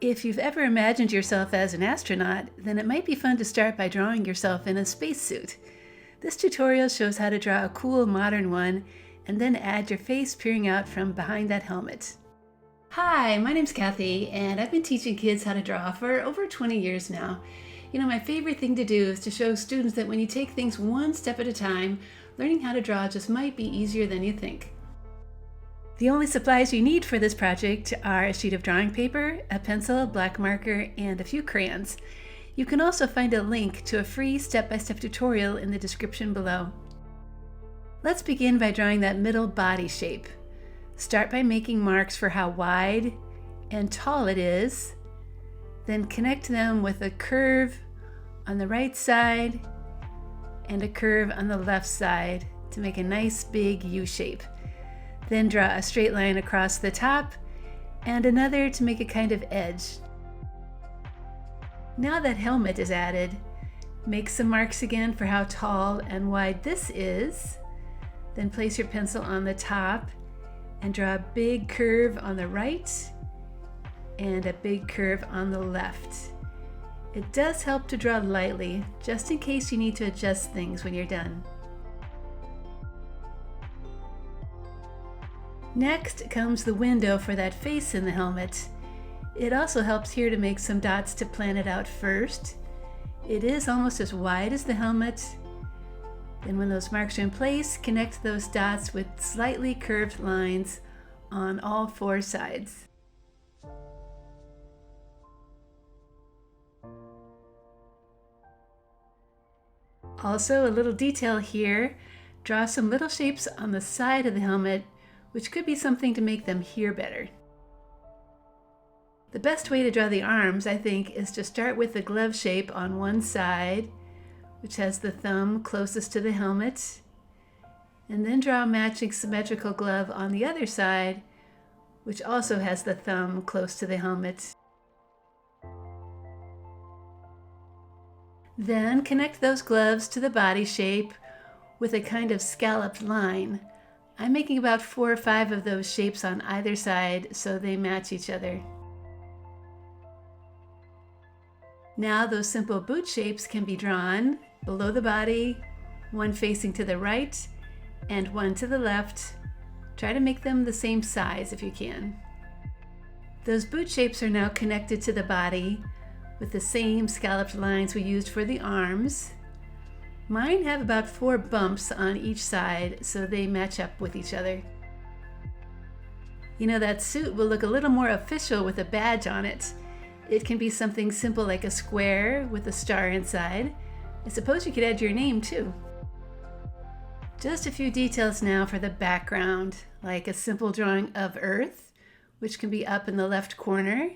If you've ever imagined yourself as an astronaut, then it might be fun to start by drawing yourself in a spacesuit. This tutorial shows how to draw a cool modern one and then add your face peering out from behind that helmet. Hi, my name's Kathy, and I've been teaching kids how to draw for over 20 years now. You know, my favorite thing to do is to show students that when you take things one step at a time, learning how to draw just might be easier than you think. The only supplies you need for this project are a sheet of drawing paper, a pencil, black marker, and a few crayons. You can also find a link to a free step-by-step tutorial in the description below. Let's begin by drawing that middle body shape. Start by making marks for how wide and tall it is, then connect them with a curve on the right side and a curve on the left side to make a nice big U shape. Then draw a straight line across the top and another to make a kind of edge. Now that helmet is added, make some marks again for how tall and wide this is. Then place your pencil on the top and draw a big curve on the right and a big curve on the left. It does help to draw lightly, just in case you need to adjust things when you're done. Next comes the window for that face in the helmet. It also helps here to make some dots to plan it out first. It is almost as wide as the helmet. Then when those marks are in place, connect those dots with slightly curved lines on all four sides. Also, a little detail here, draw some little shapes on the side of the helmet, which could be something to make them hear better. The best way to draw the arms, I think, is to start with the glove shape on one side, which has the thumb closest to the helmet, and then draw a matching symmetrical glove on the other side, which also has the thumb close to the helmet. Then connect those gloves to the body shape with a kind of scalloped line. I'm making about 4 or 5 of those shapes on either side so they match each other. Now those simple boot shapes can be drawn below the body, one facing to the right and one to the left. Try to make them the same size if you can. Those boot shapes are now connected to the body with the same scalloped lines we used for the arms. Mine have about 4 bumps on each side, so they match up with each other. You know, that suit will look a little more official with a badge on it. It can be something simple like a square with a star inside. I suppose you could add your name too. Just a few details now for the background, like a simple drawing of Earth, which can be up in the left corner.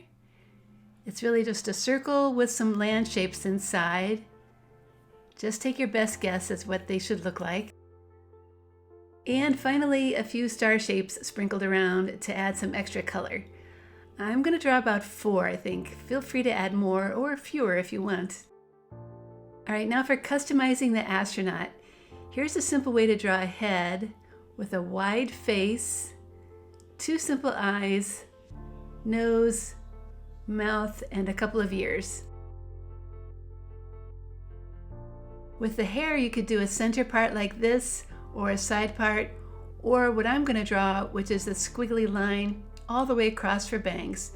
It's really just a circle with some land shapes inside. Just take your best guess as what they should look like. And finally, a few star shapes sprinkled around to add some extra color. I'm going to draw about 4, I think. Feel free to add more or fewer if you want. All right, now for customizing the astronaut. Here's a simple way to draw a head with a wide face, 2 simple eyes, nose, mouth, and a couple of ears. With the hair, you could do a center part like this, or a side part, or what I'm going to draw, which is a squiggly line all the way across for bangs.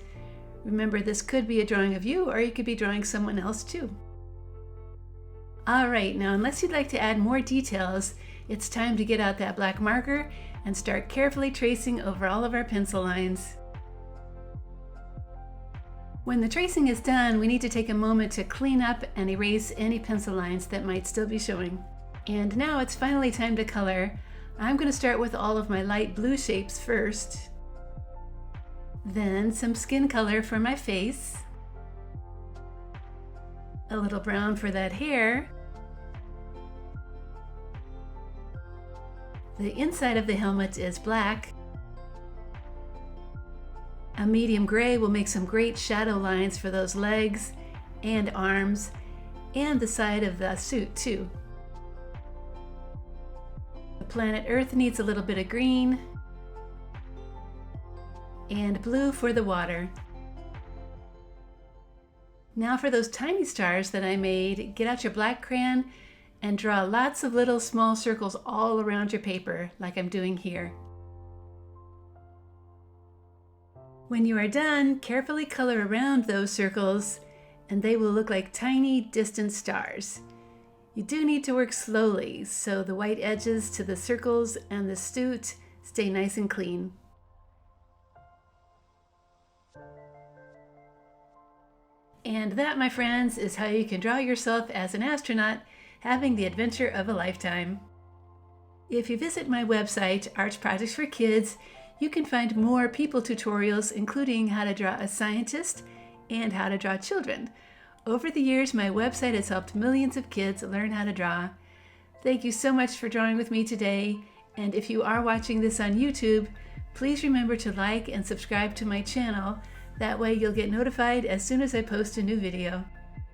Remember, this could be a drawing of you, or you could be drawing someone else too. All right, now unless you'd like to add more details, it's time to get out that black marker and start carefully tracing over all of our pencil lines. When the tracing is done, we need to take a moment to clean up and erase any pencil lines that might still be showing. And now it's finally time to color. I'm going to start with all of my light blue shapes first. Then some skin color for my face. A little brown for that hair. The inside of the helmet is black. A medium gray will make some great shadow lines for those legs and arms and the side of the suit too. The planet Earth needs a little bit of green and blue for the water. Now for those tiny stars that I made, get out your black crayon and draw lots of little small circles all around your paper, like I'm doing here. When you are done, carefully color around those circles and they will look like tiny distant stars. You do need to work slowly so the white edges to the circles and the snoot stay nice and clean. And that, my friends, is how you can draw yourself as an astronaut, having the adventure of a lifetime. If you visit my website, Arts Projects for Kids, you can find more people tutorials, including how to draw a scientist and how to draw children. Over the years, my website has helped millions of kids learn how to draw. Thank you so much for drawing with me today. And if you are watching this on YouTube, please remember to like and subscribe to my channel. That way you'll get notified as soon as I post a new video.